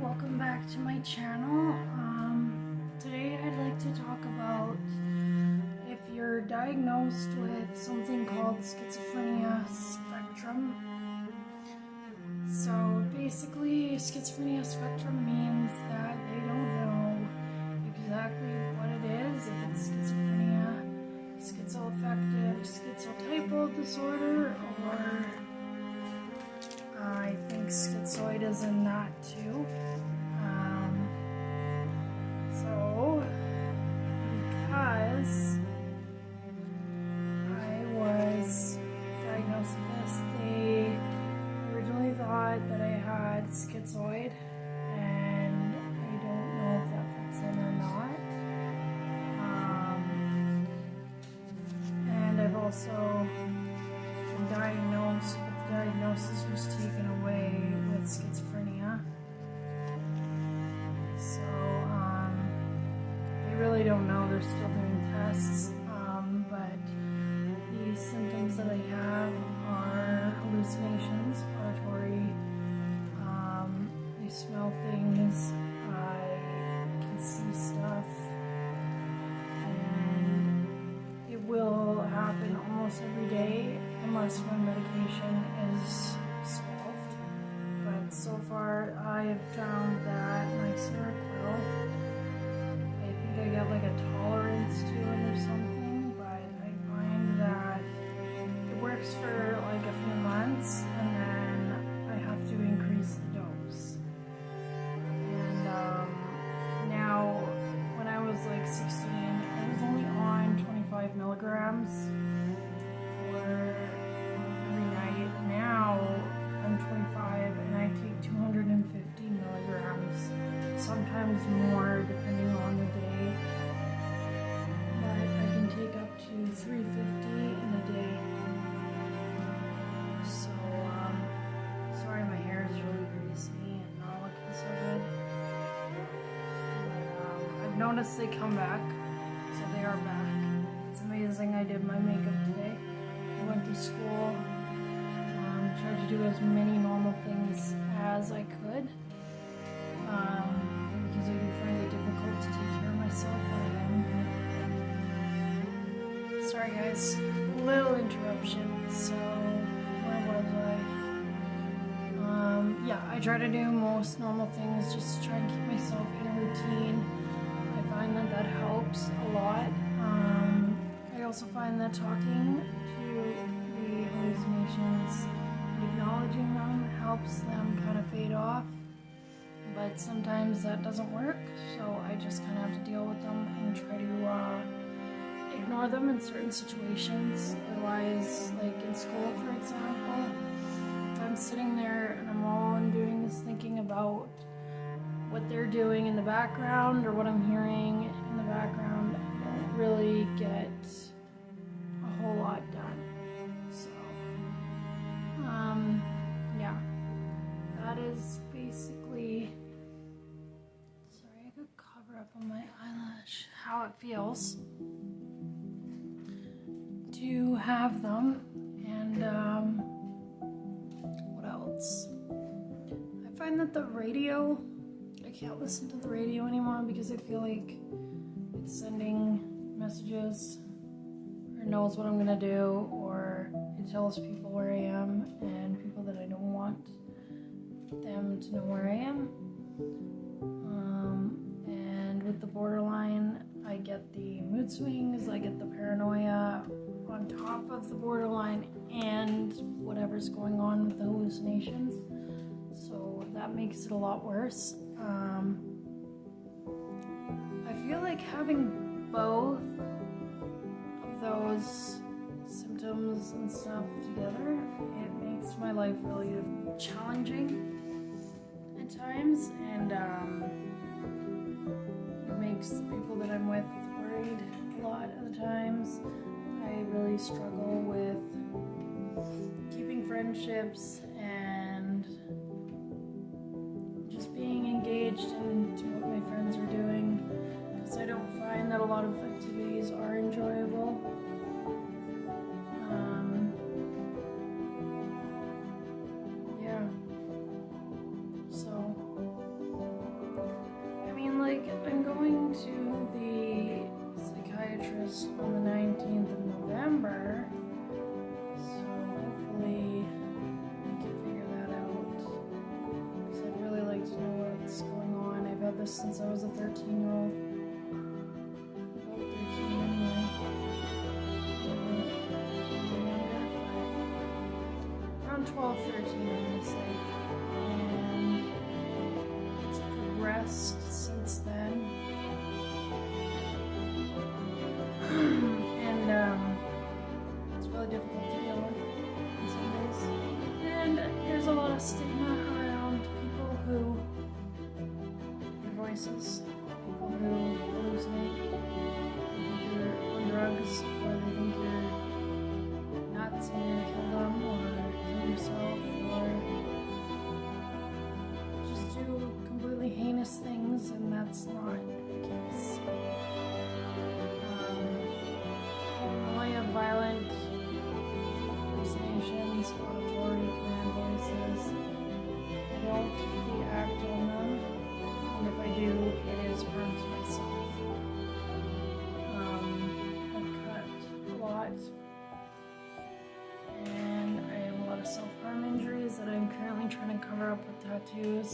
welcome back to my channel. Today I'd like to talk about if you're diagnosed with something called schizophrenia spectrum. So basically, schizophrenia spectrum means that they don't know exactly what it is, if it's schizophrenia, schizoaffective, schizotypal disorder, or I think schizoid is in that too. So, because I was diagnosed with this, they originally thought that I had schizoid, and I don't know if that fits in or not. And I've also been diagnosed, but the diagnosis was taken away with schizophrenia. So, they really don't know, they're still doing tests, but the symptoms that I have are hallucinations, auditory, I smell things, I can see stuff, and it will happen almost every day unless my medication is solved. But so far I have found that my Seroquel, I think I got like a tolerance to it or something, but I find that it works for like a few months and then I have to increase the dose. And now, when I was like 16, I was only on 25 milligrams for every night. Now I'm 25 and I take 250 milligrams, sometimes more depending on the day, but I can take up to 350 in a day. So, sorry my hair is really greasy and not looking so good, but I've noticed they come back, so they are back. It's amazing. I did my makeup today. I went to school, tried to do as many normal things as I could, because I do find it difficult to take care of myself when I am. Sorry guys, little interruption. So, where was I? Yeah, I try to do most normal things just to try and keep myself in a routine. I find that that helps a lot. I also find that talking to the hallucinations and acknowledging them helps them kind of fade off, but sometimes that doesn't work, so I just kind of have to deal with them and try to ignore them in certain situations. Otherwise, like in school for example, if I'm sitting there and I'm all doing this thinking about what they're doing in the background or what I'm hearing in the background, I don't really get a whole lot done. So, yeah, that is basically, sorry, I could cover up on my eyelash, how it feels to have them. And what else? I find that the radio, I can't listen to the radio anymore because I feel like it's sending messages or knows what I'm gonna do, or it tells people where I am and people that I don't want them to know where I am. And with the borderline, I get the mood swings, I get the paranoia on top of the borderline and whatever's going on with the hallucinations. So that makes it a lot worse. I feel like having both of those symptoms and stuff together, it makes my life really challenging at times, and it makes the people that I'm with worried a lot of the times. I really struggle with keeping friendships and just being engaged into what my friends are doing, because I don't find that a lot of activities are enjoyable. Yeah. So this since I was a 13-year-old. About 13 anyway. Around 12, 13, I'm gonna say. And it's progressed since then. And it's really difficult to deal with in some days. And there's a lot of stigma around people who hear voices, people who hallucinate, they think you're on drugs, or they think you're nuts and you're gonna kill them, or kill yourself, or just do completely heinous things, and that's not the case. I have violent hallucinations, auditory command voices. I don't typically act on them, and if I do, it is harm to myself. I've cut a lot, and I have a lot of self-harm injuries that I'm currently trying to cover up with tattoos.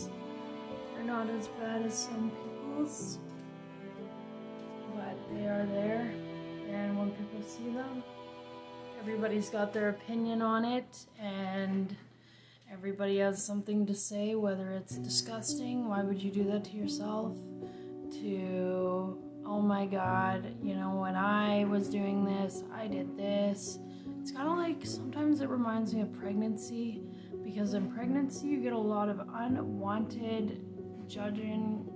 They're not as bad as some people's, but they are there. And when people see them, everybody's got their opinion on it, and everybody has something to say, whether it's disgusting, why would you do that to yourself, to, oh my god, you know, when I was doing this, I did this. It's kind of like, sometimes it reminds me of pregnancy, because in pregnancy you get a lot of unwanted judgment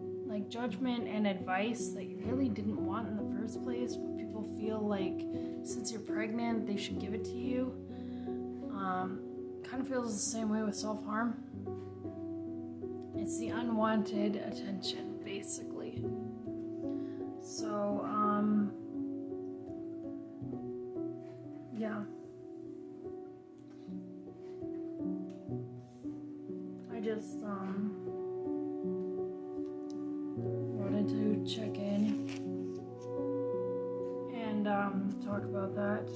and advice that you really didn't want in the first place, but people feel like since you're pregnant they should give it to you. Kind of feels the same way with self-harm. It's the unwanted attention, basically. So yeah, I just wanted to check in and talk about that,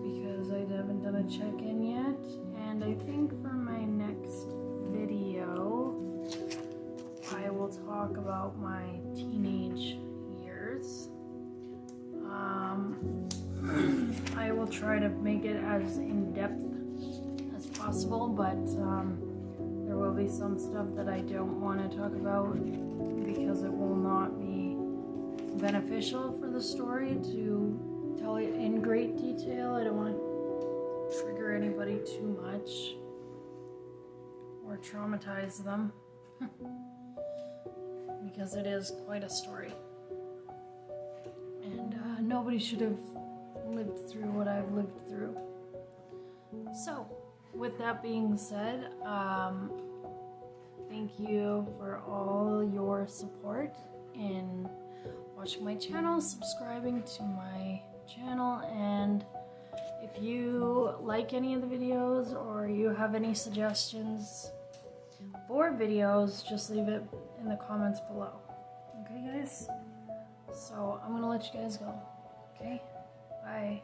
because I haven't done a check-in yet, and I think for my next video I will talk about my teenage years. I will try to make it as in-depth as possible, but there will be some stuff that I don't want to talk about because it will not be beneficial for the story to tell it in great detail. I don't want to trigger anybody too much or traumatize them because it is quite a story, and nobody should have lived through what I've lived through. So with that being said, thank you for all your support in watching my channel, subscribing to my channel, and if you like any of the videos or you have any suggestions for videos, just leave it in the comments below. Okay, guys? So I'm gonna let you guys go. Okay? Bye.